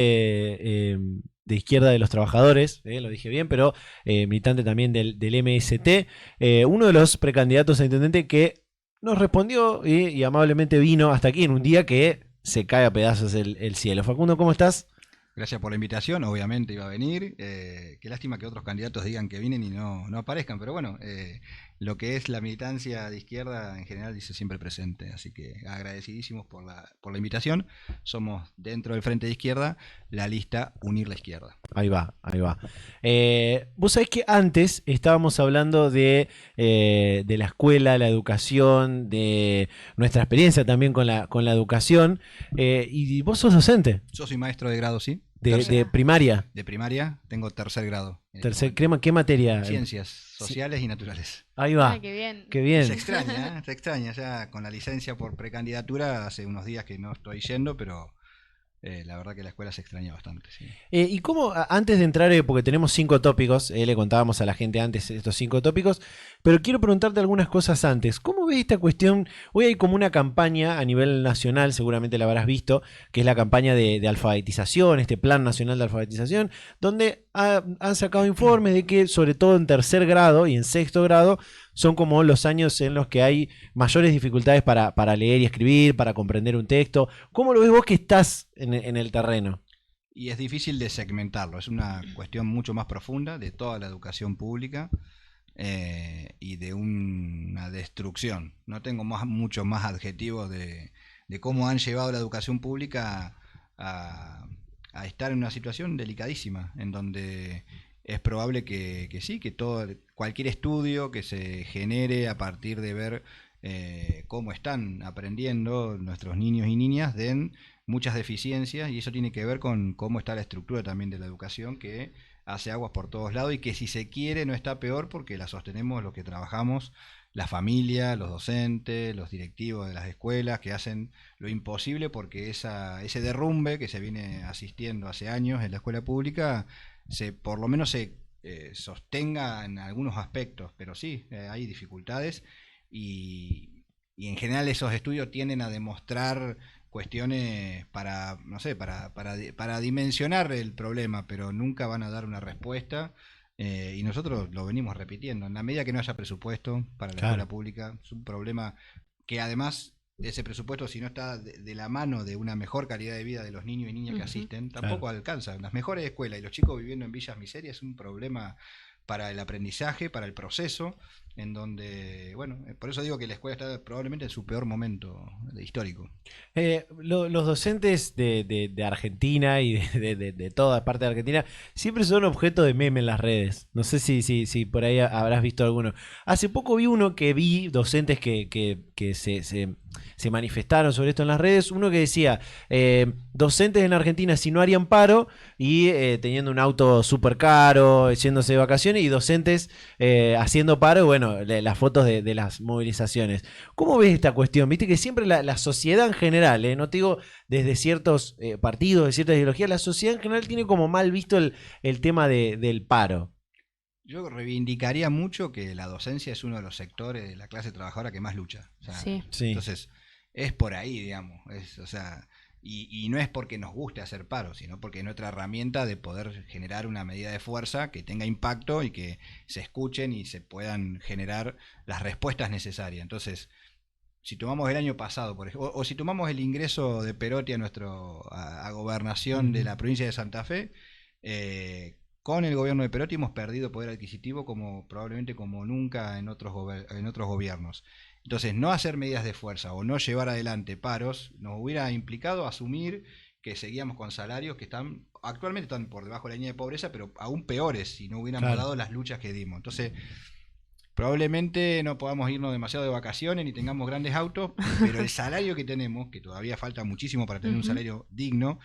de Izquierda de los Trabajadores, lo dije bien, pero militante también del MST, uno de los precandidatos a intendente que nos respondió y amablemente vino hasta aquí en un día que se cae a pedazos el cielo. Facundo, ¿cómo estás? Gracias por la invitación, obviamente iba a venir. Qué lástima que otros candidatos digan que vienen y no aparezcan, pero bueno, lo que es la militancia de izquierda en general dice siempre presente, así que agradecidísimos por la invitación. Somos dentro del Frente de Izquierda la lista Unir la Izquierda. Ahí va, ahí va. Vos sabés que antes estábamos hablando de la escuela, la educación, de nuestra experiencia también con la educación, y vos sos docente Yo soy maestro de grado, ¿sí? de primaria. De primaria, tengo tercer grado en este Tercer, momento. ¿qué materia? Ciencias sociales y naturales. Ahí va. Ah, qué bien. Qué bien. Se extraña ya con la licencia por precandidatura, hace unos días que no estoy yendo, pero la verdad que la escuela se extraña bastante, sí. ¿Y cómo, antes de entrar, porque tenemos 5 tópicos, le contábamos a la gente antes estos 5 tópicos, pero quiero preguntarte algunas cosas antes. ¿Cómo ves esta cuestión? Hoy hay como una campaña a nivel nacional, seguramente la habrás visto, que es la campaña de alfabetización, este Plan Nacional de Alfabetización, donde han sacado informes de que, sobre todo en tercer grado y en sexto grado, son como los años en los que hay mayores dificultades para leer y escribir, para comprender un texto. ¿Cómo lo ves vos que estás en el terreno? Y es difícil de segmentarlo, es una cuestión mucho más profunda de toda la educación pública y de una destrucción. No tengo muchos más adjetivos de cómo han llevado la educación pública a estar en una situación delicadísima, en donde es probable que sí, que cualquier estudio que se genere a partir de ver cómo están aprendiendo nuestros niños y niñas den muchas deficiencias, y eso tiene que ver con cómo está la estructura también de la educación, que hace aguas por todos lados y que si se quiere no está peor porque la sostenemos los que trabajamos, la familia, los docentes, los directivos de las escuelas, que hacen lo imposible porque ese derrumbe que se viene asistiendo hace años en la escuela pública por lo menos se sostenga en algunos aspectos, pero sí, hay dificultades y en general esos estudios tienden a demostrar cuestiones para, no sé, para dimensionar el problema, pero nunca van a dar una respuesta. Y nosotros lo venimos repitiendo. En la medida que no haya presupuesto para la escuela pública, es un problema que además ese presupuesto, si no está de la mano de una mejor calidad de vida de los niños y niñas que asisten, tampoco alcanza. Las mejores escuelas y los chicos viviendo en villas miserias es un problema para el aprendizaje, para el proceso, en donde, bueno, por eso digo que la escuela está probablemente en su peor momento histórico. Los docentes de Argentina y de toda parte de Argentina siempre son objeto de meme en las redes. No sé si por ahí habrás visto alguno. Hace poco vi docentes que se manifestaron sobre esto en las redes. Uno que decía, docentes en Argentina si no harían paro y teniendo un auto súper caro, yéndose de vacaciones, y docentes haciendo paro, bueno, las fotos de las movilizaciones. ¿Cómo ves esta cuestión? Viste que siempre la sociedad en general, no te digo desde ciertos partidos, de ciertas ideologías, la sociedad en general tiene como mal visto el tema del paro. Yo reivindicaría mucho que la docencia es uno de los sectores de la clase trabajadora que más lucha. O sea, Sí. entonces, es por ahí, digamos. O sea, y no es porque nos guste hacer paro, sino porque es nuestra herramienta de poder generar una medida de fuerza que tenga impacto y que se escuchen y se puedan generar las respuestas necesarias. Entonces, si tomamos el año pasado, por ejemplo, o si tomamos el ingreso de Perotti a gobernación de la provincia de Santa Fe, con el gobierno de Perotti hemos perdido poder adquisitivo probablemente como nunca en otros gobiernos. Entonces, no hacer medidas de fuerza o no llevar adelante paros nos hubiera implicado asumir que seguíamos con salarios que actualmente están por debajo de la línea de pobreza, pero aún peores si no hubiéramos dado las luchas que dimos. Entonces, probablemente no podamos irnos demasiado de vacaciones ni tengamos grandes autos, pero el salario que tenemos, que todavía falta muchísimo para tener un salario digno,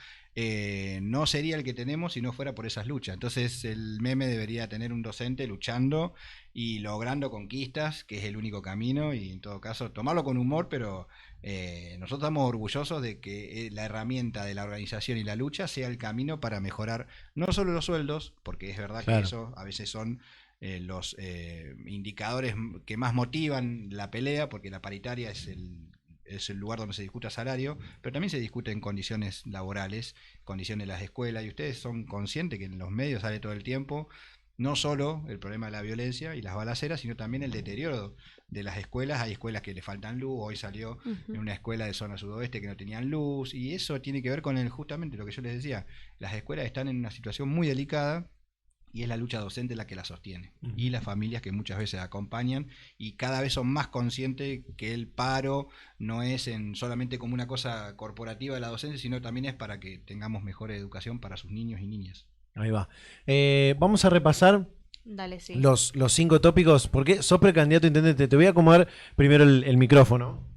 no sería el que tenemos si no fuera por esas luchas. Entonces el meme debería tener un docente luchando y logrando conquistas, que es el único camino, y en todo caso tomarlo con humor, pero nosotros estamos orgullosos de que la herramienta de la organización y la lucha sea el camino para mejorar no solo los sueldos, porque es verdad que eso a veces son los indicadores que más motivan la pelea, porque la paritaria es es el lugar donde se discuta salario, pero también se discuten condiciones laborales, condiciones de las escuelas, y ustedes son conscientes que en los medios sale todo el tiempo no solo el problema de la violencia y las balaceras, sino también el deterioro de las escuelas. Hay escuelas que le faltan luz, hoy salió en una escuela de zona sudoeste que no tenían luz, y eso tiene que ver con justamente lo que yo les decía, las escuelas están en una situación muy delicada, y es la lucha docente la que la sostiene, y las familias que muchas veces acompañan, y cada vez son más conscientes que el paro no es solamente como una cosa corporativa de la docencia, sino también es para que tengamos mejor educación para sus niños y niñas. Ahí va. Vamos a repasar. Dale, sí. Los 5 tópicos, porque sos precandidato a intendente. Te voy a acomodar primero el micrófono.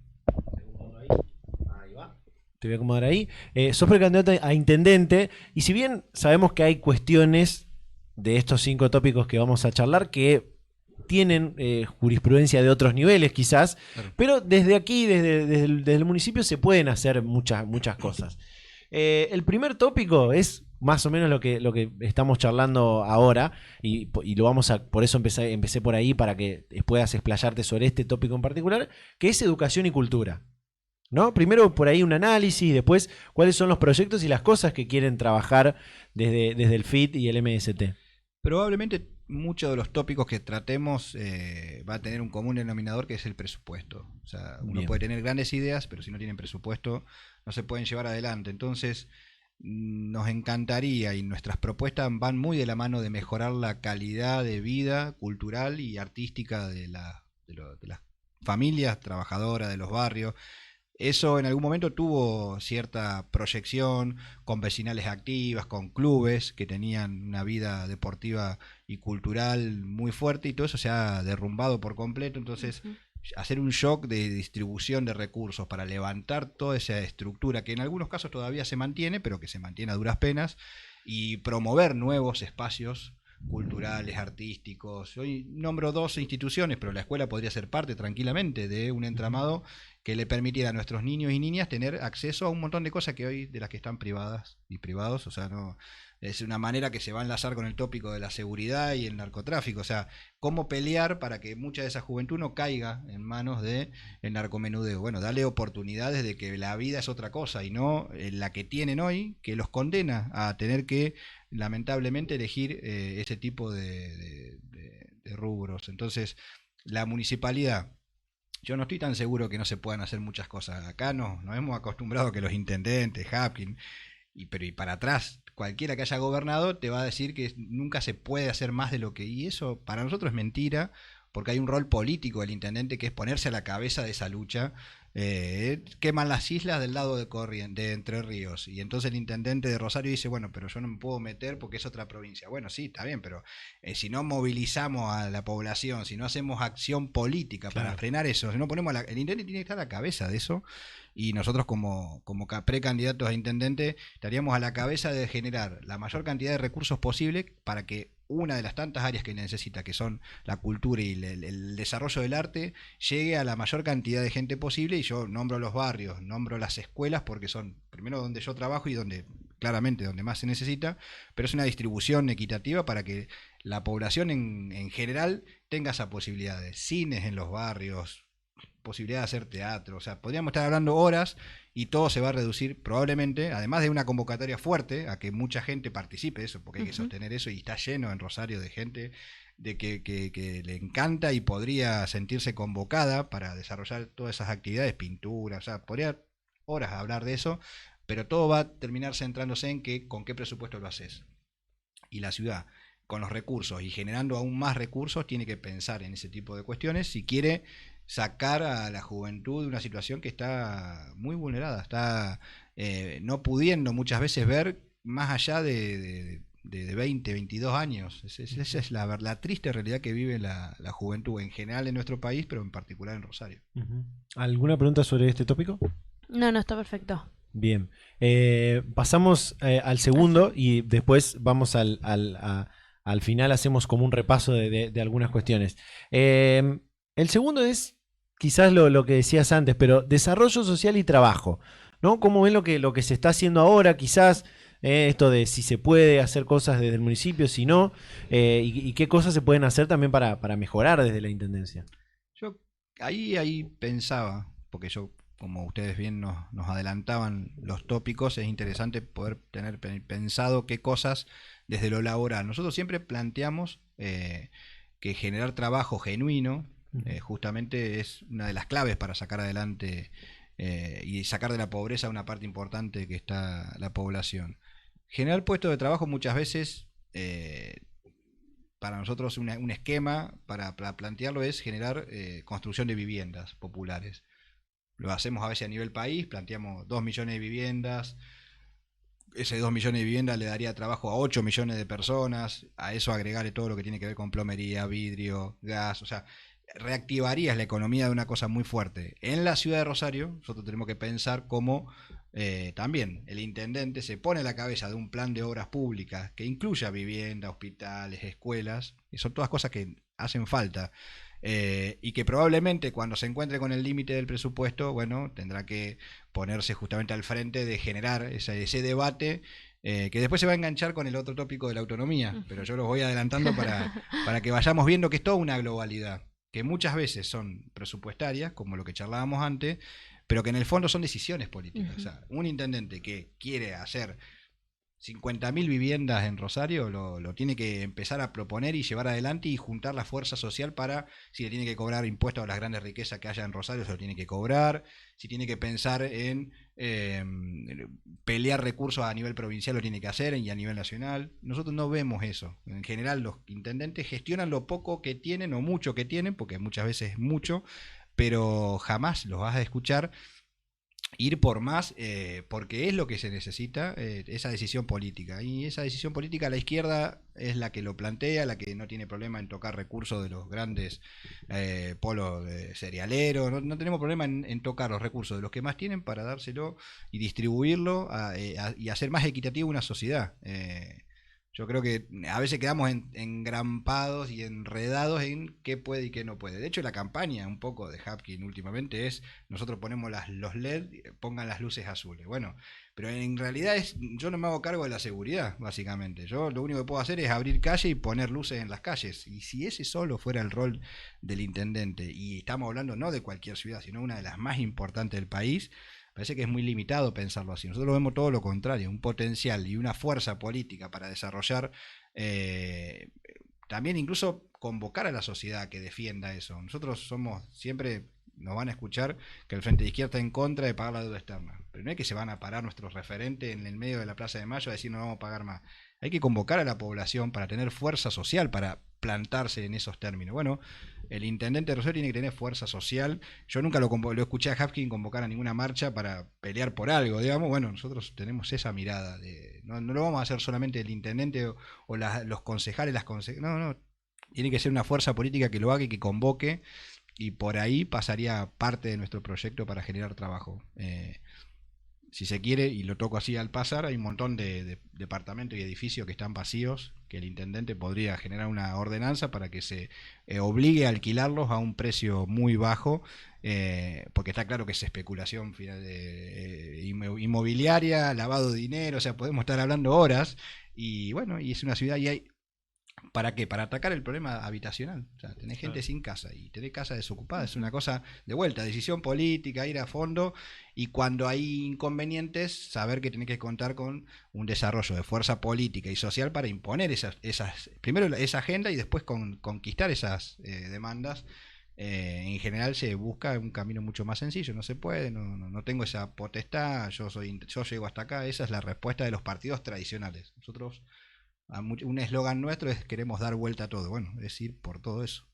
Ahí va. Te voy a acomodar ahí. Sos precandidato a intendente, y si bien sabemos que hay cuestiones de estos 5 tópicos que vamos a charlar que tienen jurisprudencia de otros niveles quizás, claro, pero desde aquí, desde el municipio, se pueden hacer muchas cosas. El primer tópico es más o menos lo que estamos charlando ahora, y lo vamos a, por eso empecé por ahí, para que puedas explayarte sobre este tópico en particular, que es educación y cultura, ¿no? Primero por ahí un análisis, después cuáles son los proyectos y las cosas que quieren trabajar desde el FIT y el MST. Probablemente muchos de los tópicos que tratemos va a tener un común denominador, que es el presupuesto. O sea, uno puede tener grandes ideas, pero si no tienen presupuesto no se pueden llevar adelante. Entonces nos encantaría, y nuestras propuestas van muy de la mano de mejorar la calidad de vida cultural y artística de las familias trabajadoras, de los barrios. Eso en algún momento tuvo cierta proyección con vecinales activas, con clubes que tenían una vida deportiva y cultural muy fuerte, y todo eso se ha derrumbado por completo. Entonces, hacer un shock de distribución de recursos para levantar toda esa estructura que en algunos casos todavía se mantiene, pero que se mantiene a duras penas, y promover nuevos espacios culturales, artísticos. Hoy nombro 2 instituciones, pero la escuela podría ser parte tranquilamente de un entramado que le permitiera a nuestros niños y niñas tener acceso a un montón de cosas que hoy de las que están privadas y privados. O sea, no es una manera que se va a enlazar con el tópico de la seguridad y el narcotráfico. O sea, cómo pelear para que mucha de esa juventud no caiga en manos del narcomenudeo. Bueno, darle oportunidades de que la vida es otra cosa, y no la que tienen hoy, que los condena a tener que lamentablemente elegir ese tipo de rubros. Entonces, la municipalidad, yo no estoy tan seguro que no se puedan hacer muchas cosas. Acá nos hemos acostumbrado a que los intendentes, Hapkin, y para atrás, cualquiera que haya gobernado te va a decir que nunca se puede hacer más de lo que... Y eso para nosotros es mentira, porque hay un rol político del intendente que es ponerse a la cabeza de esa lucha. Queman las islas del lado de Entre Ríos, y entonces el intendente de Rosario dice, bueno, pero yo no me puedo meter porque es otra provincia. Bueno, sí, está bien, pero si no movilizamos a la población, si no hacemos acción política para frenar eso, si no ponemos el intendente tiene que estar a la cabeza de eso, y nosotros como precandidatos a intendente estaríamos a la cabeza de generar la mayor cantidad de recursos posible para que una de las tantas áreas que necesita, que son la cultura y el desarrollo del arte, llegue a la mayor cantidad de gente posible. Y yo nombro los barrios, nombro las escuelas, porque son primero donde yo trabajo y donde claramente donde más se necesita, pero es una distribución equitativa para que la población en general tenga esa posibilidad de cines en los barrios, posibilidad de hacer teatro. O sea, podríamos estar hablando horas, y todo se va a reducir probablemente, además de una convocatoria fuerte a que mucha gente participe de eso, porque hay que sostener eso, y está lleno en Rosario de gente de que le encanta y podría sentirse convocada para desarrollar todas esas actividades, pintura. O sea, podría horas hablar de eso, pero todo va a terminar centrándose en con qué presupuesto lo haces. Y la ciudad, con los recursos y generando aún más recursos, tiene que pensar en ese tipo de cuestiones si quiere sacar a la juventud de una situación que está muy vulnerada, está no pudiendo muchas veces ver más allá de 20, 22 años. Esa es la triste realidad que vive la juventud en general en nuestro país, pero en particular en Rosario. ¿Alguna pregunta sobre este tópico? No, está perfecto. Bien. Pasamos al segundo, y después vamos al final, hacemos como un repaso de algunas cuestiones. El segundo es quizás lo que decías antes, pero desarrollo social y trabajo, ¿no? ¿Cómo ven lo que se está haciendo ahora? Quizás esto de si se puede hacer cosas desde el municipio, si no, y qué cosas se pueden hacer también para mejorar desde la intendencia. Yo ahí pensaba, porque yo como ustedes bien nos adelantaban los tópicos, es interesante poder tener pensado qué cosas desde lo laboral. Nosotros siempre planteamos que generar trabajo genuino justamente es una de las claves para sacar adelante y sacar de la pobreza una parte importante que está la población. Generar puestos de trabajo muchas veces, para nosotros un esquema para plantearlo es generar construcción de viviendas populares. Lo hacemos a veces a nivel país, planteamos 2 millones de viviendas. Ese 2 millones de viviendas le daría trabajo a 8 millones de personas. A eso agregarle todo lo que tiene que ver con plomería, vidrio, gas. O sea, reactivarías la economía de una cosa muy fuerte. En la ciudad de Rosario, nosotros tenemos que pensar cómo también el intendente se pone a la cabeza de un plan de obras públicas que incluya vivienda, hospitales, escuelas. Y son todas cosas que hacen falta. Y que probablemente cuando se encuentre con el límite del presupuesto, bueno, tendrá que ponerse justamente al frente de generar ese debate que después se va a enganchar con el otro tópico de la autonomía, pero yo los voy adelantando para que vayamos viendo que es toda una globalidad, que muchas veces son presupuestarias, como lo que charlábamos antes, pero que en el fondo son decisiones políticas. O sea, un intendente que quiere hacer 50.000 viviendas en Rosario lo tiene que empezar a proponer y llevar adelante y juntar la fuerza social para, si le tiene que cobrar impuestos a las grandes riquezas que haya en Rosario, se lo tiene que cobrar, si tiene que pensar en pelear recursos a nivel provincial, lo tiene que hacer, y a nivel nacional. Nosotros no vemos eso. En general los intendentes gestionan lo poco que tienen o mucho que tienen, porque muchas veces es mucho, pero jamás los vas a escuchar ir por más, porque es lo que se necesita, esa decisión política. Y esa decisión política, la izquierda es la que lo plantea, la que no tiene problema en tocar recursos de los grandes polos cerealeros. No tenemos problema en tocar los recursos de los que más tienen para dárselo y distribuirlo y hacer más equitativo una sociedad. Yo creo que a veces quedamos engrampados y enredados en qué puede y qué no puede. De hecho, la campaña un poco de Hapkin últimamente es: nosotros ponemos los LED, pongan las luces azules. Bueno, pero en realidad yo no me hago cargo de la seguridad, básicamente. Yo lo único que puedo hacer es abrir calle y poner luces en las calles. Y si ese solo fuera el rol del intendente, y estamos hablando no de cualquier ciudad, sino una de las más importantes del país, parece que es muy limitado pensarlo así. Nosotros lo vemos todo lo contrario, un potencial y una fuerza política para desarrollar, también incluso convocar a la sociedad a que defienda eso. Nosotros siempre nos van a escuchar que el Frente de Izquierda está en contra de pagar la deuda externa, pero no es que se van a parar nuestros referentes en el medio de la Plaza de Mayo a decir no vamos a pagar más. Hay que convocar a la población para tener fuerza social, para plantarse en esos términos. Bueno, el intendente de Rosario tiene que tener fuerza social. Yo nunca lo escuché a Hapkin convocar a ninguna marcha para pelear por algo, digamos. Bueno, nosotros tenemos esa mirada. No lo vamos a hacer solamente el intendente o los concejales, no. Tiene que ser una fuerza política que lo haga y que convoque, y por ahí pasaría parte de nuestro proyecto para generar trabajo. Si se quiere, y lo toco así al pasar, hay un montón de departamentos y edificios que están vacíos, que el intendente podría generar una ordenanza para que se obligue a alquilarlos a un precio muy bajo, porque está claro que es especulación inmobiliaria, lavado de dinero, o sea, podemos estar hablando horas, y bueno, y es una ciudad, y hay... ¿Para qué? Para atacar el problema habitacional. O sea, tenés gente sin casa y tenés casa desocupada. Es una cosa de vuelta, decisión política, ir a fondo, y cuando hay inconvenientes, saber que tenés que contar con un desarrollo de fuerza política y social para imponer primero esa agenda y después conquistar esas demandas. En general se busca un camino mucho más sencillo. No se puede, no tengo esa potestad, yo llego hasta acá. Esa es la respuesta de los partidos tradicionales. Nosotros, un eslogan nuestro es: queremos dar vuelta a todo. Bueno, es ir por todo eso.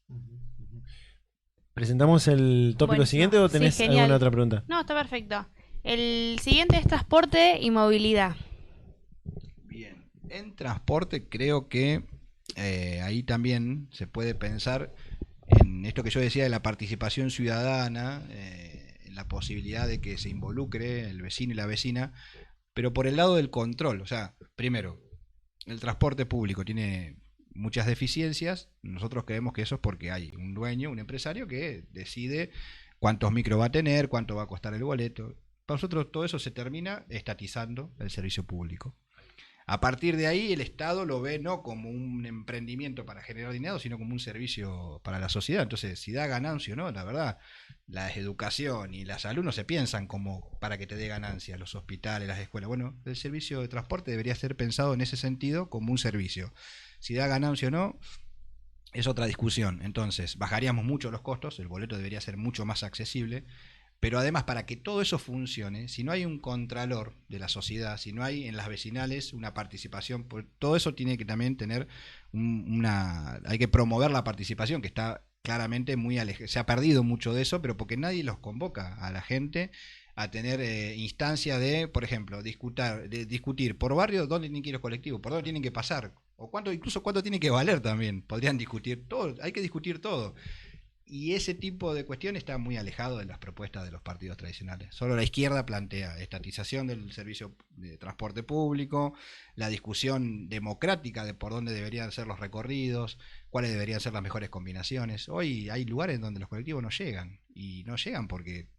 ¿Presentamos el tópico Buenísimo. siguiente o tenés Sí, genial. alguna otra pregunta? No, está perfecto. El siguiente es transporte y movilidad. Bien, en transporte creo que ahí también se puede pensar en esto que yo decía de la participación ciudadana, en la posibilidad de que se involucre el vecino y la vecina, pero por el lado del control. O sea, primero, el transporte público tiene muchas deficiencias. Nosotros creemos que eso es porque hay un dueño, un empresario que decide cuántos micros va a tener, cuánto va a costar el boleto. Para nosotros todo eso se termina estatizando el servicio público. A partir de ahí el Estado lo ve no como un emprendimiento para generar dinero, sino como un servicio para la sociedad. Entonces, si da ganancia o no, la verdad, la educación y la salud no se piensan como para que te dé ganancia, los hospitales, las escuelas. Bueno, el servicio de transporte debería ser pensado en ese sentido como un servicio. Si da ganancia o no, es otra discusión. Entonces, bajaríamos mucho los costos, el boleto debería ser mucho más accesible, pero además para que todo eso funcione, si no hay un contralor de la sociedad, si no hay en las vecinales una participación, todo eso tiene que también tener hay que promover la participación, que está claramente muy alejada, se ha perdido mucho de eso, pero porque nadie los convoca a la gente a tener instancias de, por ejemplo, discutir por barrio dónde tienen que ir los colectivos, por dónde tienen que pasar, o incluso cuánto tiene que valer también. Podrían discutir todo, hay que discutir todo. Y ese tipo de cuestión está muy alejado de las propuestas de los partidos tradicionales. Solo la izquierda plantea estatización del servicio de transporte público, la discusión democrática de por dónde deberían ser los recorridos, cuáles deberían ser las mejores combinaciones. Hoy hay lugares donde los colectivos no llegan, y no llegan porque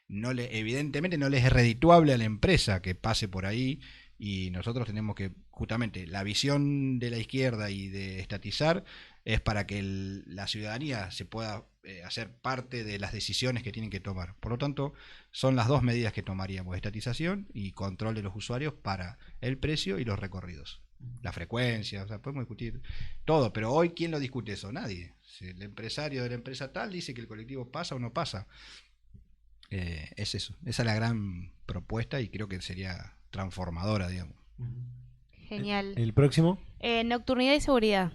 evidentemente no les es redituable a la empresa que pase por ahí, y nosotros tenemos que, justamente, la visión de la izquierda y de estatizar es para que la ciudadanía se pueda hacer parte de las decisiones que tienen que tomar. Por lo tanto, son las dos medidas que tomaríamos: estatización y control de los usuarios para el precio y los recorridos. La frecuencia, o sea, podemos discutir todo, pero hoy, ¿quién lo discute eso? Nadie. Si el empresario de la empresa tal dice que el colectivo pasa o no pasa. Es eso. Esa es la gran propuesta, y creo que sería transformadora, digamos. Genial. ¿El próximo? Nocturnidad y seguridad.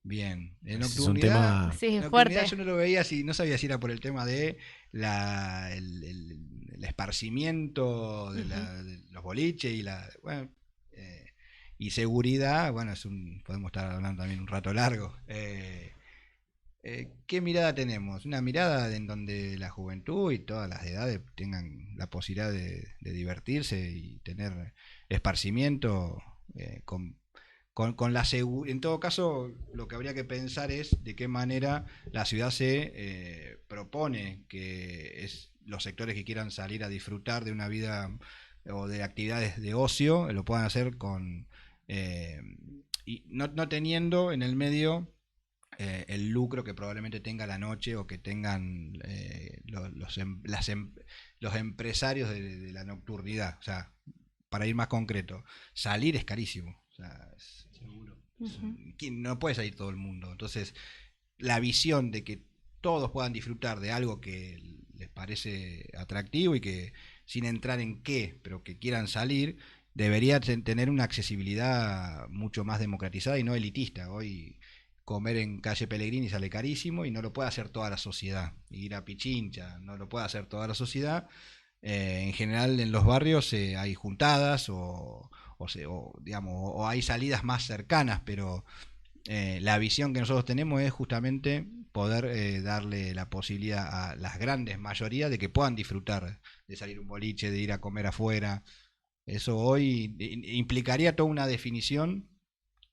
Bien, en Es un nocturnidad, tema... Sí, nocturnidad fuerte. yo no lo veía, no sabía si era por el tema de el esparcimiento de los boliches y seguridad. Bueno, podemos estar hablando también un rato largo. ¿Qué mirada tenemos? Una mirada en donde la juventud y todas las edades tengan la posibilidad de divertirse y tener esparcimiento con la seguridad. En todo caso, lo que habría que pensar es de qué manera la ciudad se propone que los sectores que quieran salir a disfrutar de una vida o de actividades de ocio lo puedan hacer y no teniendo en el medio el lucro que probablemente tenga la noche, o que tengan los empresarios de la nocturnidad. O sea, para ir más concreto, salir es carísimo. O sea, seguro. No puede salir todo el mundo. Entonces, la visión de que todos puedan disfrutar de algo que les parece atractivo y que, sin entrar en qué, pero que quieran salir, debería tener una accesibilidad mucho más democratizada y no elitista. Hoy comer en calle Pellegrini sale carísimo y no lo puede hacer toda la sociedad. Ir a Pichincha no lo puede hacer toda la sociedad. En general, en los barrios hay juntadas o hay salidas más cercanas, pero la visión que nosotros tenemos es justamente poder darle la posibilidad a las grandes mayorías de que puedan disfrutar de salir a un boliche, de ir a comer afuera. Eso hoy implicaría toda una definición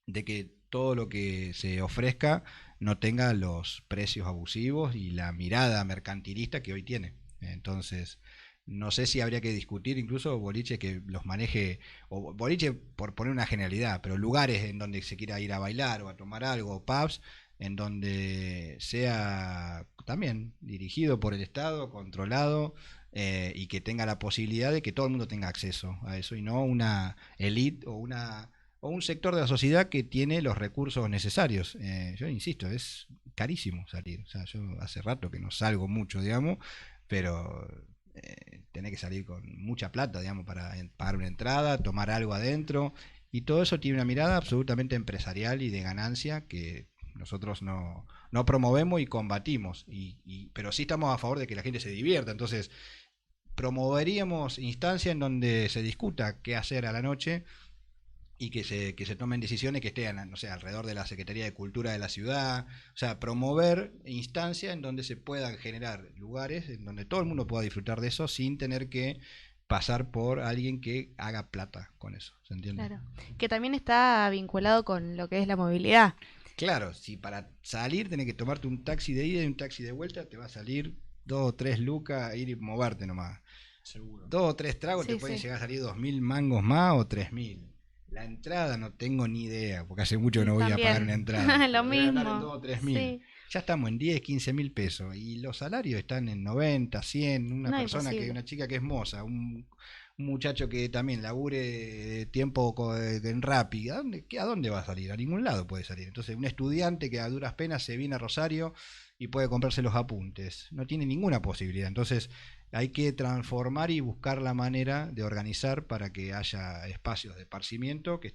de que todo lo que se ofrezca no tenga los precios abusivos y la mirada mercantilista que hoy tiene. Entonces, no sé si habría que discutir incluso boliche que los maneje, o boliche por poner una generalidad, pero lugares en donde se quiera ir a bailar o a tomar algo, o pubs, en donde sea también dirigido por el Estado, controlado, y que tenga la posibilidad de que todo el mundo tenga acceso a eso, y no una elite o un sector de la sociedad que tiene los recursos necesarios. Yo insisto, es carísimo salir. O sea, yo hace rato que no salgo mucho, digamos, pero tenés que salir con mucha plata, digamos, para pagar una entrada, tomar algo adentro, y todo eso tiene una mirada absolutamente empresarial y de ganancia que nosotros no promovemos y combatimos, pero sí estamos a favor de que la gente se divierta. Entonces, promoveríamos instancias en donde se discuta qué hacer a la noche, y que se tomen decisiones que estén, no sé, alrededor de la Secretaría de Cultura de la ciudad. O sea, promover instancias en donde se puedan generar lugares en donde todo el mundo pueda disfrutar de eso sin tener que pasar por alguien que haga plata con eso. ¿Se entiende? Claro. Que también está vinculado con lo que es la movilidad. Claro, si para salir tenés que tomarte un taxi de ida y un taxi de vuelta, te va a salir 2 o 3 lucas ir y moverte nomás. Seguro. 2 o 3 tragos te pueden llegar a salir 2.000 mangos más o 3.000. La entrada no tengo ni idea, porque hace mucho que no voy a También. pagar una entrada. Lo Debe andar en mismo. 2 o 3 mil. Sí. Ya estamos en 10, 15 mil pesos. Y los salarios están en 90, 100. Una No, persona imposible. una chica que es moza, un muchacho que también labure tiempo en Rappi. ¿A dónde va a salir? A ningún lado puede salir. Entonces, un estudiante que a duras penas se viene a Rosario y puede comprarse los apuntes. No tiene ninguna posibilidad. Entonces, hay que transformar y buscar la manera de organizar para que haya espacios de esparcimiento que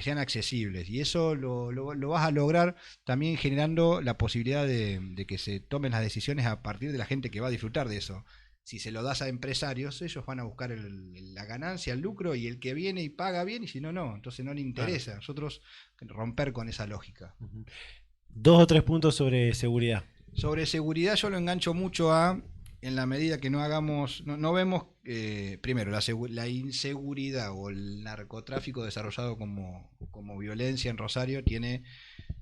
sean accesibles. Y eso lo vas a lograr también generando la posibilidad de que se tomen las decisiones a partir de la gente que va a disfrutar de eso. Si se lo das a empresarios, ellos van a buscar la ganancia, el lucro, y el que viene y paga bien, y si no, no. Entonces no le Claro. interesa. Nosotros romper con esa lógica. Ujú. 2 o 3 puntos sobre seguridad. Sobre seguridad yo lo engancho mucho en la medida que no hagamos, no vemos, primero, la inseguridad o el narcotráfico desarrollado como violencia en Rosario tiene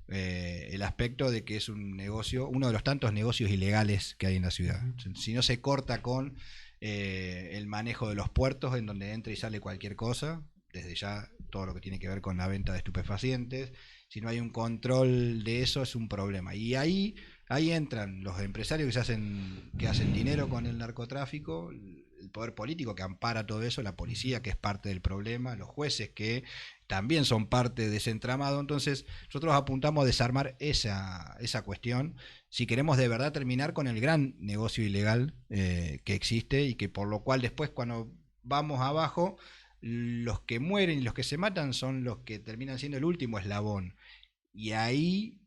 el aspecto de que es un negocio, uno de los tantos negocios ilegales que hay en la ciudad. Si no se corta con el manejo de los puertos, en donde entra y sale cualquier cosa, desde ya todo lo que tiene que ver con la venta de estupefacientes, si no hay un control de eso es un problema. Y ahí entran los empresarios que hacen dinero con el narcotráfico, el poder político que ampara todo eso, la policía que es parte del problema, los jueces que también son parte de ese entramado. Entonces nosotros apuntamos a desarmar esa cuestión si queremos de verdad terminar con el gran negocio ilegal que existe, y que por lo cual después, cuando vamos abajo, los que mueren y los que se matan son los que terminan siendo el último eslabón. Y ahí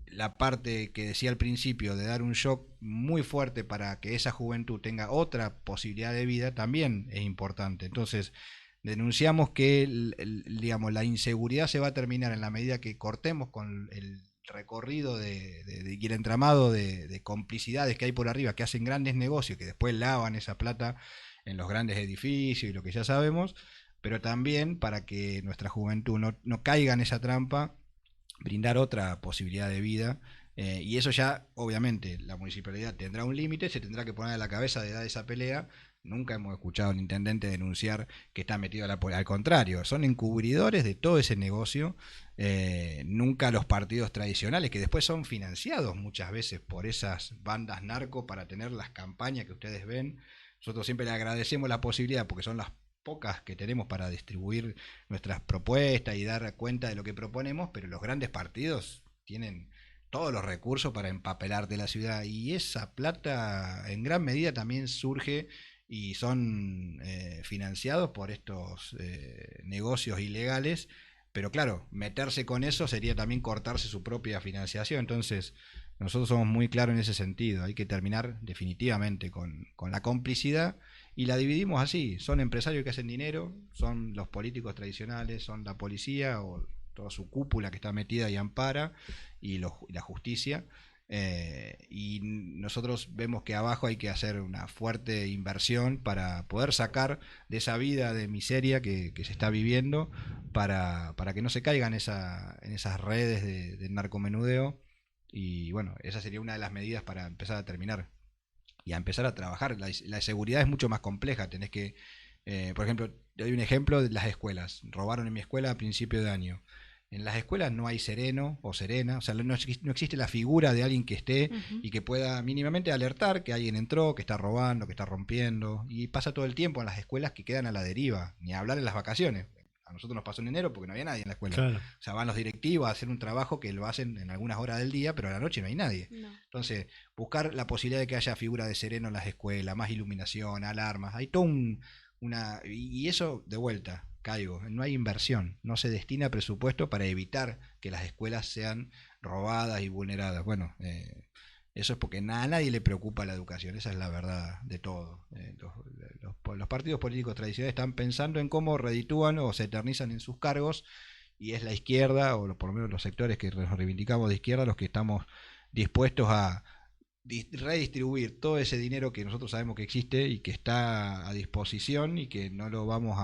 la parte que decía al principio de dar un shock muy fuerte para que esa juventud tenga otra posibilidad de vida también es importante. Entonces denunciamos que digamos, la inseguridad se va a terminar en la medida que cortemos con el recorrido y el entramado de complicidades que hay por arriba, que hacen grandes negocios, que después lavan esa plata en los grandes edificios y lo que ya sabemos, pero también para que nuestra juventud no caiga en esa trampa, brindar otra posibilidad de vida. Y eso ya, obviamente, la municipalidad tendrá un límite, se tendrá que poner a la cabeza de dar esa pelea. Nunca hemos escuchado a un intendente denunciar que está metido al contrario, son encubridores de todo ese negocio. Nunca los partidos tradicionales, que después son financiados muchas veces por esas bandas narco para tener las campañas que ustedes ven. Nosotros siempre le agradecemos la posibilidad, porque son las pocas que tenemos para distribuir nuestras propuestas y dar cuenta de lo que proponemos, pero los grandes partidos tienen todos los recursos para empapelar de la ciudad, y esa plata en gran medida también surge y son financiados por estos negocios ilegales. Pero claro, meterse con eso sería también cortarse su propia financiación. Entonces nosotros somos muy claros en ese sentido, hay que terminar definitivamente con la complicidad, y la dividimos así: son empresarios que hacen dinero, son los políticos tradicionales, son la policía o toda su cúpula que está metida y ampara, y la justicia. Y nosotros vemos que abajo hay que hacer una fuerte inversión para poder sacar de esa vida de miseria que se está viviendo, para que no se caigan en esas redes de narcomenudeo. Y bueno, esa sería una de las medidas para empezar a terminar y a empezar a trabajar. La seguridad es mucho más compleja. Tenés que, por ejemplo, te doy un ejemplo de las escuelas. Robaron en mi escuela a principio de año. En las escuelas no hay sereno o serena, o sea, no existe la figura de alguien que esté Ujú. y que pueda mínimamente alertar que alguien entró, que está robando, que está rompiendo. Y pasa todo el tiempo en las escuelas que quedan a la deriva, ni hablar en las vacaciones. A nosotros nos pasó en enero porque no había nadie en la escuela. Claro. O sea, van los directivos a hacer un trabajo que lo hacen en algunas horas del día, pero a la noche no hay nadie. No. Entonces, buscar la posibilidad de que haya figura de sereno en las escuelas, más iluminación, alarmas, hay todo y eso, de vuelta, caigo, no hay inversión, no se destina presupuesto para evitar que las escuelas sean robadas y vulneradas. Bueno, eso es porque a nadie le preocupa la educación, esa es la verdad de todo. Los partidos políticos tradicionales están pensando en cómo reditúan o se eternizan en sus cargos, y es la izquierda, o por lo menos los sectores que nos reivindicamos de izquierda, los que estamos dispuestos a redistribuir todo ese dinero que nosotros sabemos que existe y que está a disposición, y que no lo vamos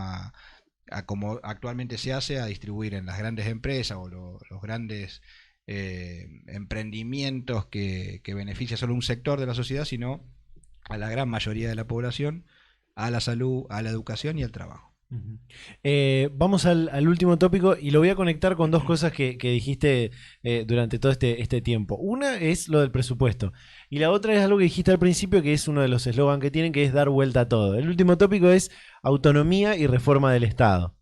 como actualmente se hace, a distribuir en las grandes empresas o los grandes emprendimientos que beneficia solo un sector de la sociedad, sino a la gran mayoría de la población, a la salud, a la educación y al trabajo. Ujú. Vamos al último tópico y lo voy a conectar con dos cosas que dijiste durante todo este tiempo. Una es lo del presupuesto y la otra es algo que dijiste al principio, que es uno de los eslogans que tienen, que es dar vuelta a todo. El último tópico es autonomía y reforma del Estado.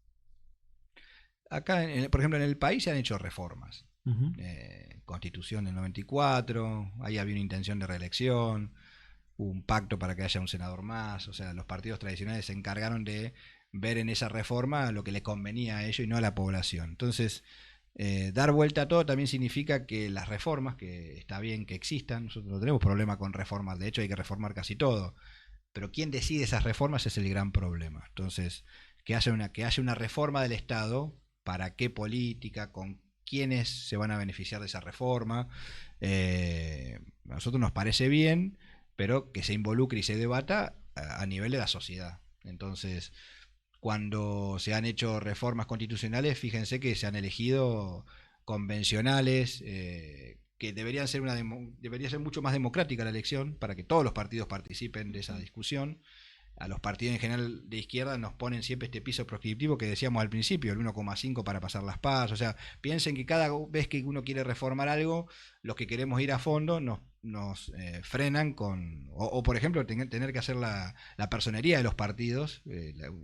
Acá, por ejemplo, en el país se han hecho reformas. Ujú. Constitución del 94, ahí había una intención de reelección, hubo un pacto para que haya un senador más, o sea, los partidos tradicionales se encargaron de ver en esa reforma lo que le convenía a ellos y no a la población. Entonces, dar vuelta a todo también significa que las reformas, que está bien que existan, nosotros no tenemos problema con reformas, de hecho hay que reformar casi todo, pero quien decide esas reformas es el gran problema. Entonces, que haya una reforma del Estado, ¿para qué política? ¿Con quiénes se van a beneficiar de esa reforma? A nosotros nos parece bien, pero que se involucre y se debata a nivel de la sociedad. Entonces, cuando se han hecho reformas constitucionales, fíjense que se han elegido convencionales, que debería ser mucho más democrática la elección para que todos los partidos participen de esa discusión. A los partidos en general de izquierda nos ponen siempre este piso proscriptivo que decíamos al principio, el 1,5 para pasar las PAS. O sea, piensen que cada vez que uno quiere reformar algo, los que queremos ir a fondo nos frenan o, por ejemplo, tener que hacer la personería de los partidos.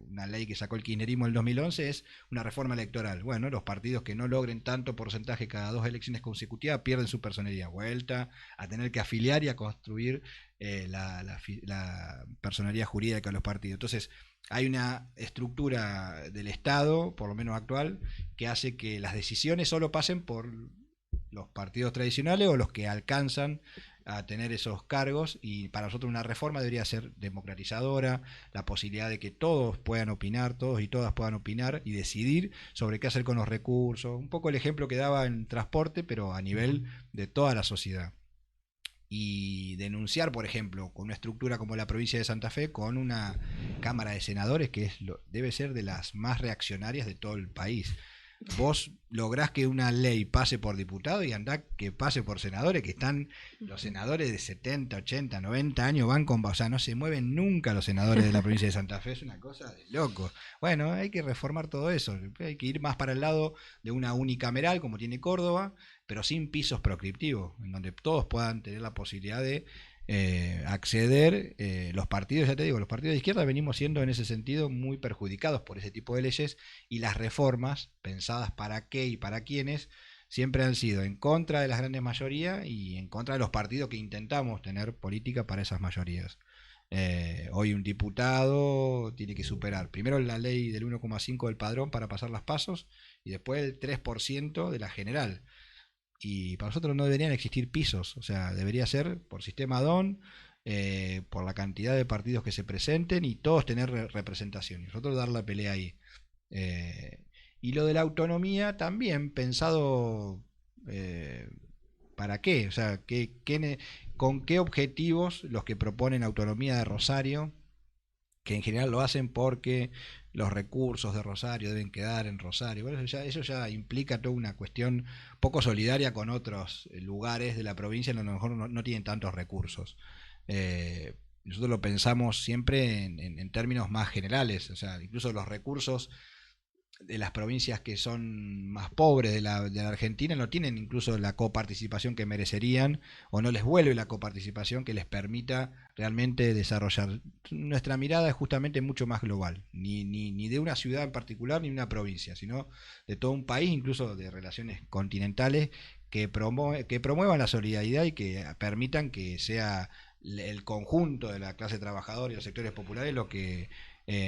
Una ley que sacó el kirchnerismo en el 2011 es una reforma electoral. Bueno, los partidos que no logren tanto porcentaje cada 2 elecciones consecutivas pierden su personería. Vuelta a tener que afiliar y a construir la personería jurídica de los partidos. Entonces, hay una estructura del Estado, por lo menos actual, que hace que las decisiones solo pasen por los partidos tradicionales o los que alcanzan a tener esos cargos, y para nosotros una reforma debería ser democratizadora, la posibilidad de que todos puedan opinar, todos y todas puedan opinar y decidir sobre qué hacer con los recursos, un poco el ejemplo que daba en transporte, pero a nivel de toda la sociedad. Y denunciar, por ejemplo, con una estructura como la provincia de Santa Fe, con una Cámara de Senadores que debe ser de las más reaccionarias de todo el país. Vos lográs que una ley pase por diputado y andá que pase por senadores, que están los senadores de 70, 80, 90 años, van con, o sea, no se mueven nunca los senadores de la provincia de Santa Fe, es una cosa de loco. Bueno, hay que reformar todo eso, hay que ir más para el lado de una unicameral como tiene Córdoba, pero sin pisos proscriptivos, en donde todos puedan tener la posibilidad de acceder. Los partidos, ya te digo, los partidos de izquierda venimos siendo en ese sentido muy perjudicados por ese tipo de leyes, y las reformas pensadas para qué y para quiénes siempre han sido en contra de las grandes mayorías y en contra de los partidos que intentamos tener política para esas mayorías. Hoy un diputado tiene que superar primero la ley del 1,5 del padrón para pasar las pasos y después el 3% de la general. Y para nosotros no deberían existir pisos, o sea, debería ser por sistema DON, por la cantidad de partidos que se presenten y todos tener representación. Y nosotros dar la pelea ahí. Eh, y lo de la autonomía también pensado, eh, ¿para qué? O sea, ¿con qué objetivos los que proponen autonomía de Rosario, que en general lo hacen porque los recursos de Rosario deben quedar en Rosario? Bueno, eso ya implica toda una cuestión poco solidaria con otros lugares de la provincia en donde a lo mejor no tienen tantos recursos. Nosotros lo pensamos siempre en términos más generales, o sea, incluso los recursos de las provincias que son más pobres de la Argentina no tienen incluso la coparticipación que merecerían, o no les vuelve la coparticipación que les permita realmente desarrollar. Nuestra mirada es justamente mucho más global, ni de una ciudad en particular ni de una provincia, sino de todo un país, incluso de relaciones continentales que promuevan la solidaridad y que permitan que sea el conjunto de la clase trabajadora y los sectores populares lo que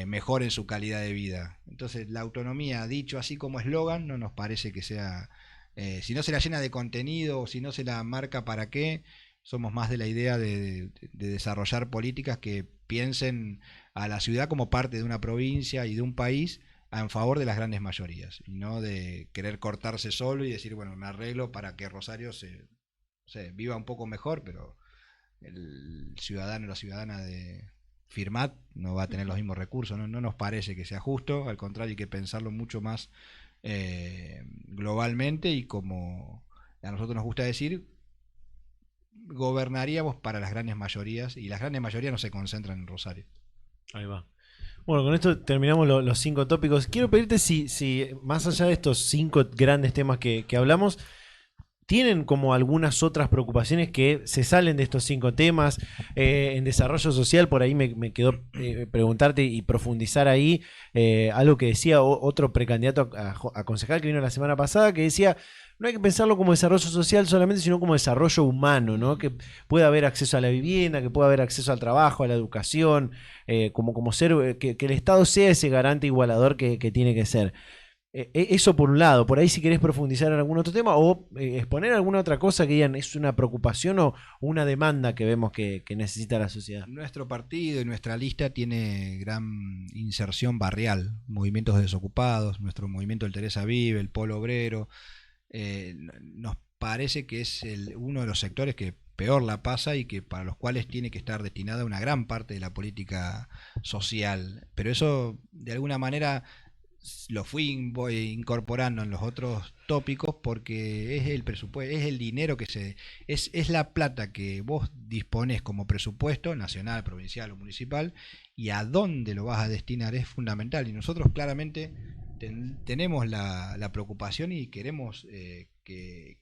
mejoren su calidad de vida. Entonces, la autonomía, dicho así como eslogan, no nos parece que sea, si no se la llena de contenido o si no se la marca para qué, somos más de la idea de desarrollar políticas que piensen a la ciudad como parte de una provincia y de un país en favor de las grandes mayorías, y no de querer cortarse solo y decir, bueno, me arreglo para que Rosario viva un poco mejor, pero el ciudadano o la ciudadana de Firmat no va a tener los mismos recursos. No nos parece que sea justo, al contrario, hay que pensarlo mucho más globalmente, y como a nosotros nos gusta decir, gobernaríamos para las grandes mayorías, y las grandes mayorías no se concentran en Rosario. Ahí va. Bueno, con esto terminamos los 5 tópicos. Quiero pedirte si más allá de estos 5 grandes temas que hablamos, ¿tienen como algunas otras preocupaciones que se salen de estos 5 temas? En desarrollo social, por ahí me quedó preguntarte y profundizar ahí algo que decía otro precandidato a concejal que vino la semana pasada, que decía, no hay que pensarlo como desarrollo social solamente, sino como desarrollo humano, ¿no? Que pueda haber acceso a la vivienda, que pueda haber acceso al trabajo, a la educación, como ser, que el Estado sea ese garante igualador que tiene que ser. Eso por un lado, por ahí si querés profundizar en algún otro tema o exponer alguna otra cosa que digan es una preocupación o una demanda que vemos que necesita la sociedad. Nuestro partido y nuestra lista tiene gran inserción barrial, movimientos de desocupados, nuestro movimiento del Teresa Vive, el Polo Obrero. Nos parece que es uno de los sectores que peor la pasa y que para los cuales tiene que estar destinada una gran parte de la política social. Pero eso de alguna manera lo voy incorporando en los otros tópicos porque es el presupuesto, es el dinero es la plata que vos disponés como presupuesto nacional, provincial o municipal, y a dónde lo vas a destinar es fundamental. Y nosotros claramente tenemos la preocupación y queremos que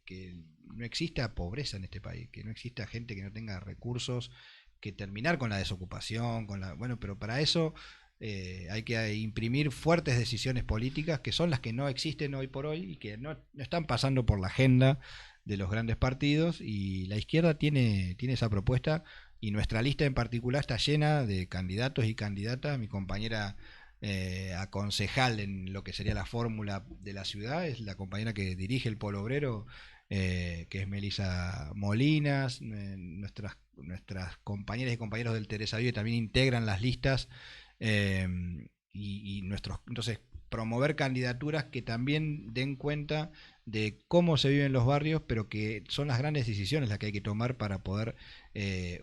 no exista pobreza en este país, que no exista gente que no tenga recursos, que terminar con la desocupación, bueno, pero para eso hay que imprimir fuertes decisiones políticas que son las que no existen hoy por hoy y que no están pasando por la agenda de los grandes partidos, y la izquierda tiene esa propuesta, y nuestra lista en particular está llena de candidatos y candidatas. Mi compañera a concejal en lo que sería la fórmula de la ciudad es la compañera que dirige el Polo Obrero, que es Melisa Molinas. Nuestras compañeras y compañeros del Teresa Vive también integran las listas, entonces promover candidaturas que también den cuenta de cómo se vive en los barrios, pero que son las grandes decisiones las que hay que tomar para poder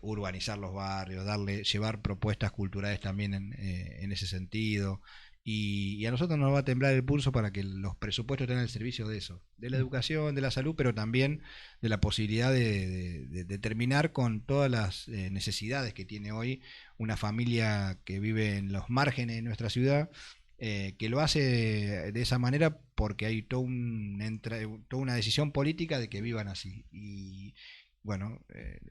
urbanizar los barrios, llevar propuestas culturales también en ese sentido. Y a nosotros nos va a temblar el pulso para que los presupuestos estén al servicio de eso, de la educación, de la salud, pero también de la posibilidad de terminar con todas las necesidades que tiene hoy una familia que vive en los márgenes de nuestra ciudad, que lo hace de esa manera porque hay toda una decisión política de que vivan así. Y bueno,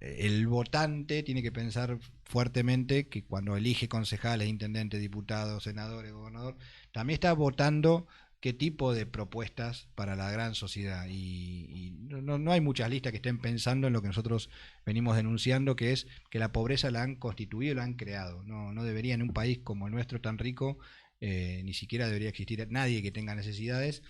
el votante tiene que pensar fuertemente que cuando elige concejales, intendentes, diputados, senadores, gobernador, también está votando qué tipo de propuestas para la gran sociedad. Y no hay muchas listas que estén pensando en lo que nosotros venimos denunciando, que es que la pobreza la han constituido, la han creado. No debería en un país como el nuestro tan rico, ni siquiera debería existir nadie que tenga necesidades.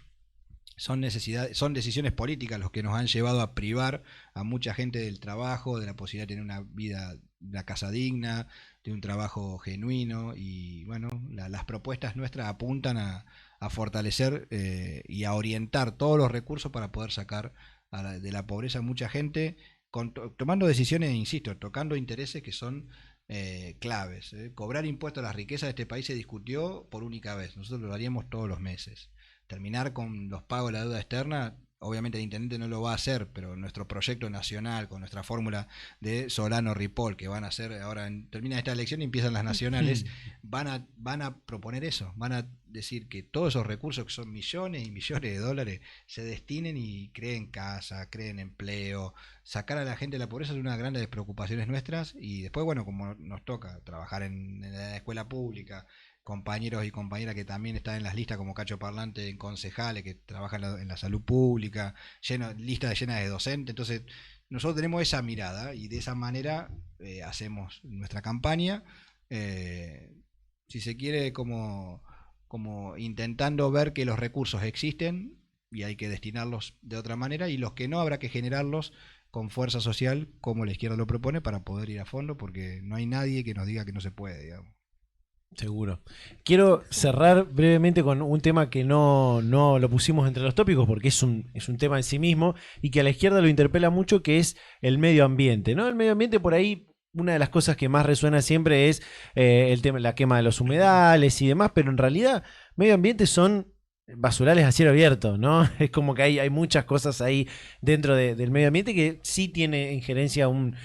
Son decisiones políticas los que nos han llevado a privar a mucha gente del trabajo, de la posibilidad de tener una vida, una casa digna, de un trabajo genuino. Y bueno, las propuestas nuestras apuntan a fortalecer y a orientar todos los recursos para poder sacar de la pobreza a mucha gente, tomando decisiones, insisto, tocando intereses que son claves. Cobrar impuestos a las riquezas de este país se discutió por única vez, nosotros lo haríamos todos los meses. Terminar con los pagos de la deuda externa, obviamente el intendente no lo va a hacer, pero nuestro proyecto nacional, con nuestra fórmula de Solano-Ripoll, que van a hacer ahora, termina esta elección y empiezan las nacionales, van a proponer eso, van a decir que todos esos recursos, que son millones y millones de dólares, se destinen y creen casa, creen empleo. Sacar a la gente de la pobreza es una de las grandes preocupaciones nuestras, y después, bueno, como nos toca trabajar en la escuela pública, compañeros y compañeras que también están en las listas como Cacho Parlante, en concejales que trabajan en la salud pública, listas llenas de docentes. Entonces nosotros tenemos esa mirada y de esa manera hacemos nuestra campaña, si se quiere, como intentando ver que los recursos existen y hay que destinarlos de otra manera, y los que no habrá que generarlos con fuerza social como la izquierda lo propone, para poder ir a fondo, porque no hay nadie que nos diga que no se puede, digamos. Seguro. Quiero cerrar brevemente con un tema que no lo pusimos entre los tópicos porque es un tema en sí mismo y que a la izquierda lo interpela mucho, que es el medio ambiente, ¿no? El medio ambiente, por ahí, una de las cosas que más resuena siempre es el tema, la quema de los humedales y demás, pero en realidad medio ambiente son basurales a cielo abierto, ¿no? Es como que hay muchas cosas ahí dentro del medio ambiente que sí tiene injerencia un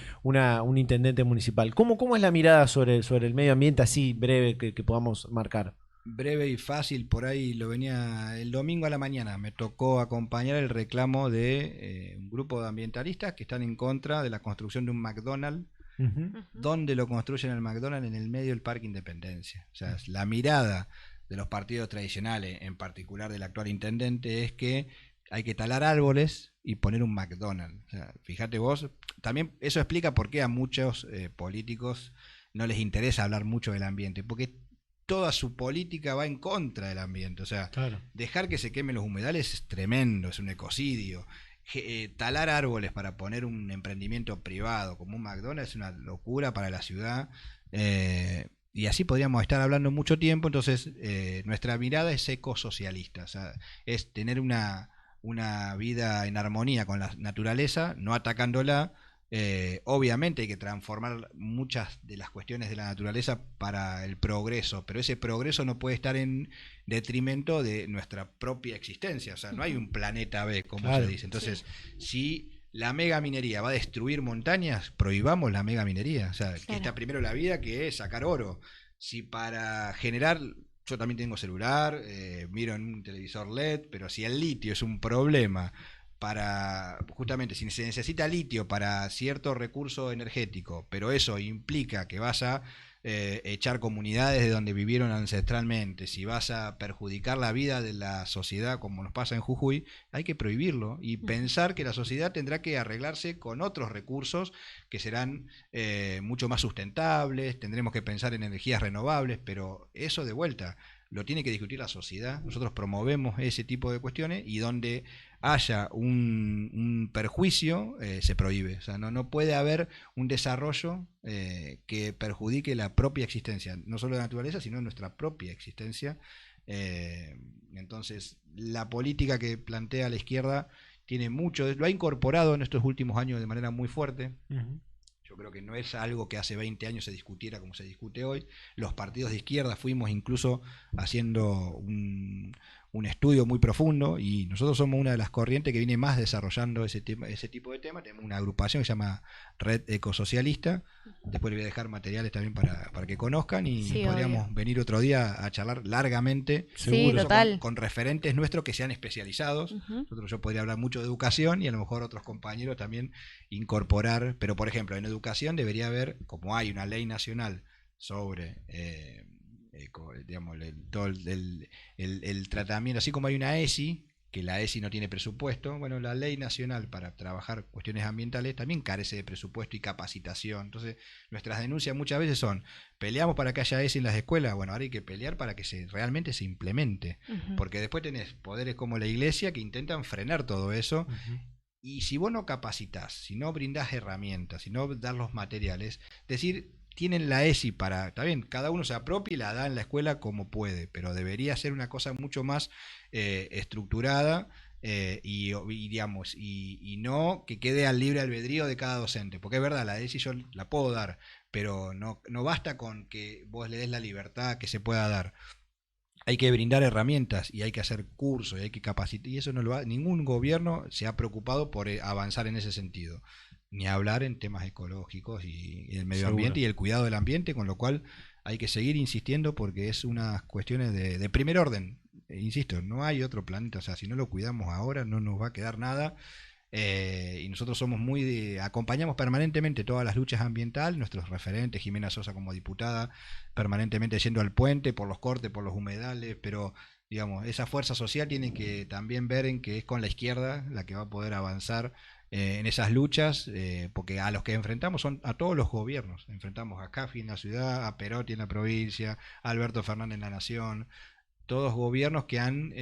intendente municipal. ¿Cómo es la mirada sobre el medio ambiente así breve que podamos marcar? Breve y fácil, por ahí lo venía el domingo a la mañana, me tocó acompañar el reclamo de un grupo de ambientalistas que están en contra de la construcción de un McDonald's. Ujú. Ujú. ¿Dónde lo construyen el McDonald's? En el medio del Parque Independencia. O sea, la mirada de los partidos tradicionales, en particular del actual intendente, es que hay que talar árboles y poner un McDonald's. O sea, fíjate vos, también eso explica por qué a muchos políticos no les interesa hablar mucho del ambiente, porque toda su política va en contra del ambiente. O sea, Claro. dejar que se quemen los humedales es tremendo, es un ecocidio. Talar árboles para poner un emprendimiento privado como un McDonald's es una locura para la ciudad. Y así podríamos estar hablando mucho tiempo. Entonces, nuestra mirada es ecosocialista, o sea, es tener una vida en armonía con la naturaleza, no atacándola. Obviamente hay que transformar muchas de las cuestiones de la naturaleza para el progreso, pero ese progreso no puede estar en detrimento de nuestra propia existencia. O sea, no hay Ujú. un planeta B, como se Claro. dice. Sí. Entonces, si la mega minería va a destruir montañas, prohibamos la mega minería. O sea, que Claro. está primero la vida, que es sacar oro. Si para generar, yo también tengo celular, miro en un televisor LED, pero si el litio es un problema para, justamente, si se necesita litio para cierto recurso energético, pero eso implica que vas a echar comunidades de donde vivieron ancestralmente, si vas a perjudicar la vida de la sociedad como nos pasa en Jujuy, hay que prohibirlo y Ujú. pensar que la sociedad tendrá que arreglarse con otros recursos que serán mucho más sustentables, tendremos que pensar en energías renovables, pero eso de vuelta lo tiene que discutir la sociedad. Nosotros promovemos ese tipo de cuestiones y donde haya un perjuicio, se prohíbe. O sea, no puede haber un desarrollo que perjudique la propia existencia, no solo de la naturaleza, sino nuestra propia existencia. Eh, entonces, la política que plantea la izquierda tiene mucho, lo ha incorporado en estos últimos años de manera muy fuerte. Ujú. Yo creo que no es algo que hace 20 años se discutiera como se discute hoy. Los partidos de izquierda fuimos incluso haciendo un estudio muy profundo y nosotros somos una de las corrientes que viene más desarrollando ese tipo de temas. Tenemos una agrupación que se llama Red Ecosocialista. Después les voy a dejar materiales también para que conozcan y Sí, obvio. podríamos venir otro día a charlar largamente, Sí, Seguro. incluso con, total. con referentes nuestros que sean especializados. Ujú. Nosotros, yo podría hablar mucho de educación y a lo mejor otros compañeros también incorporar, pero por ejemplo, en educación debería haber, como hay una ley nacional sobre, digamos, todo el tratamiento, así como hay una ESI, que la ESI no tiene presupuesto, bueno, la ley nacional para trabajar cuestiones ambientales también carece de presupuesto y capacitación. Entonces, nuestras denuncias muchas veces son, peleamos para que haya ESI en las escuelas, bueno, ahora hay que pelear para que realmente se implemente, Ujú. porque después tenés poderes como la iglesia que intentan frenar todo eso Ujú. y si vos no capacitas, si no brindás herramientas, si no das los materiales, decir, tienen la ESI para, está bien, cada uno se apropia y la da en la escuela como puede, pero debería ser una cosa mucho más estructurada digamos, y no que quede al libre albedrío de cada docente, porque es verdad, la ESI yo la puedo dar, pero no basta con que vos le des la libertad que se pueda dar. Hay que brindar herramientas y hay que hacer cursos y hay que capacitar y eso no lo ha, ningún gobierno se ha preocupado por avanzar en ese sentido, ni hablar en temas ecológicos y el medio ambiente Seguro. y el cuidado del ambiente, con lo cual hay que seguir insistiendo porque es unas cuestiones de primer orden. Insisto, no hay otro planeta, o sea, si no lo cuidamos ahora no nos va a quedar nada. Y nosotros somos acompañamos permanentemente todas las luchas ambientales, nuestros referentes, Jimena Sosa como diputada, permanentemente yendo al puente por los cortes, por los humedales, pero digamos, esa fuerza social tiene que también ver en que es con la izquierda la que va a poder avanzar en esas luchas, porque a los que enfrentamos son a todos los gobiernos, enfrentamos a Cafi en la ciudad, a Perotti en la provincia, a Alberto Fernández en la nación, todos gobiernos que han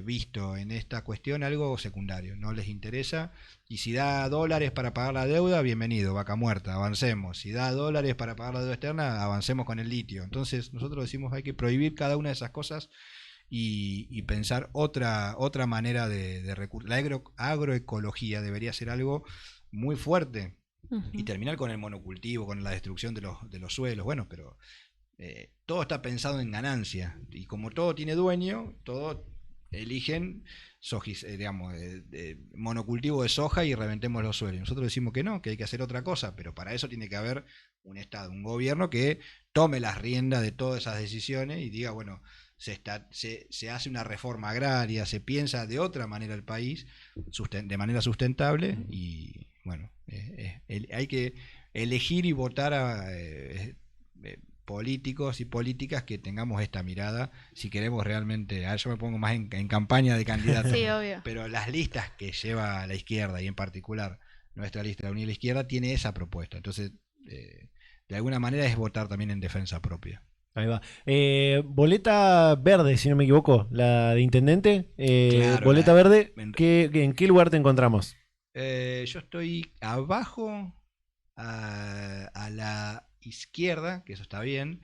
visto en esta cuestión algo secundario, no les interesa, y si da dólares para pagar la deuda, bienvenido, vaca muerta, avancemos, si da dólares para pagar la deuda externa, avancemos con el litio. Entonces nosotros decimos hay que prohibir cada una de esas cosas y pensar otra manera de recursos. La agroecología debería ser algo muy fuerte y Ujú. terminar con el monocultivo, con la destrucción de los suelos, bueno, pero todo está pensado en ganancia y como todo tiene dueño, todo eligen digamos, monocultivo de soja y reventemos los suelos. Nosotros decimos que no, que hay que hacer otra cosa, pero para eso tiene que haber un Estado, un gobierno que tome las riendas de todas esas decisiones y diga, bueno, se hace una reforma agraria, se piensa de otra manera el país, de manera sustentable y bueno, hay que elegir y votar a políticos y políticas que tengamos esta mirada si queremos realmente. A ver, yo me pongo más en campaña de candidato, Sí, obvio. pero las listas que lleva la izquierda y en particular nuestra lista, la Unidad de la Izquierda, tiene esa propuesta. Entonces, de alguna manera es votar también en defensa propia. Ahí va. Boleta verde, si no me equivoco, la de intendente. Claro, boleta verde, en- ¿en qué lugar te encontramos? Yo estoy abajo a la izquierda, que eso está bien,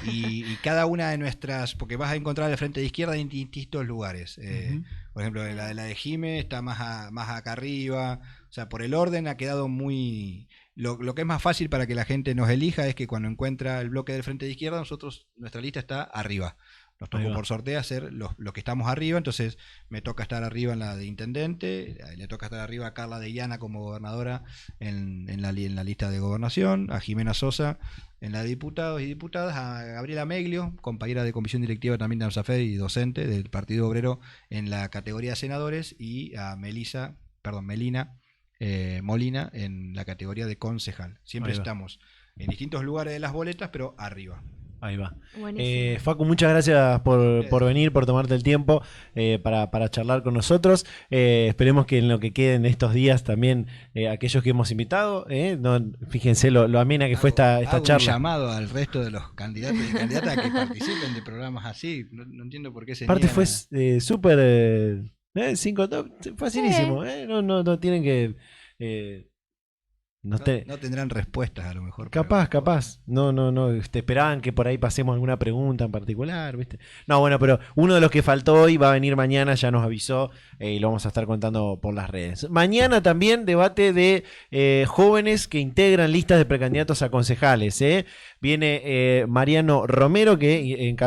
y cada una de nuestras, porque vas a encontrar el frente de izquierda en distintos lugares. Ujú. Por ejemplo, la de Jime está más acá arriba, o sea, por el orden ha quedado muy... Lo que es más fácil para que la gente nos elija es que cuando encuentra el bloque del frente de izquierda, nuestra lista está arriba. Nos Ahí tocó va. por sorteo hacer los que estamos arriba, entonces me toca estar arriba en la de intendente, le toca estar arriba a Carla de Llana como gobernadora en la lista de gobernación, a Jimena Sosa en la de diputados y diputadas, a Gabriela Meglio, compañera de comisión directiva también de AMSAFED y docente del Partido Obrero en la categoría de senadores, y a Melina Molina en la categoría de concejal. Siempre Ahí va. estamos en distintos lugares de las boletas, pero arriba. Ahí va. Buenísimo. Facu, muchas gracias por venir, por tomarte el tiempo para charlar con nosotros. Esperemos que en lo que queden estos días también aquellos que hemos invitado, fíjense lo amena que fue esta Hago charla. un llamado al resto de los candidatos y candidatas a que participen de programas así. No entiendo por qué se Aparte niegan fue a- súper 5 top, facilísimo. No tienen que... No tendrán respuestas a lo mejor. pero- Capaz. No. Te esperaban que por ahí pasemos alguna pregunta en particular, ¿viste? No, bueno, pero uno de los que faltó hoy va a venir mañana, ya nos avisó, y lo vamos a estar contando por las redes. Mañana también debate de jóvenes que integran listas de precandidatos a concejales. Viene Mariano Romero, que encabeza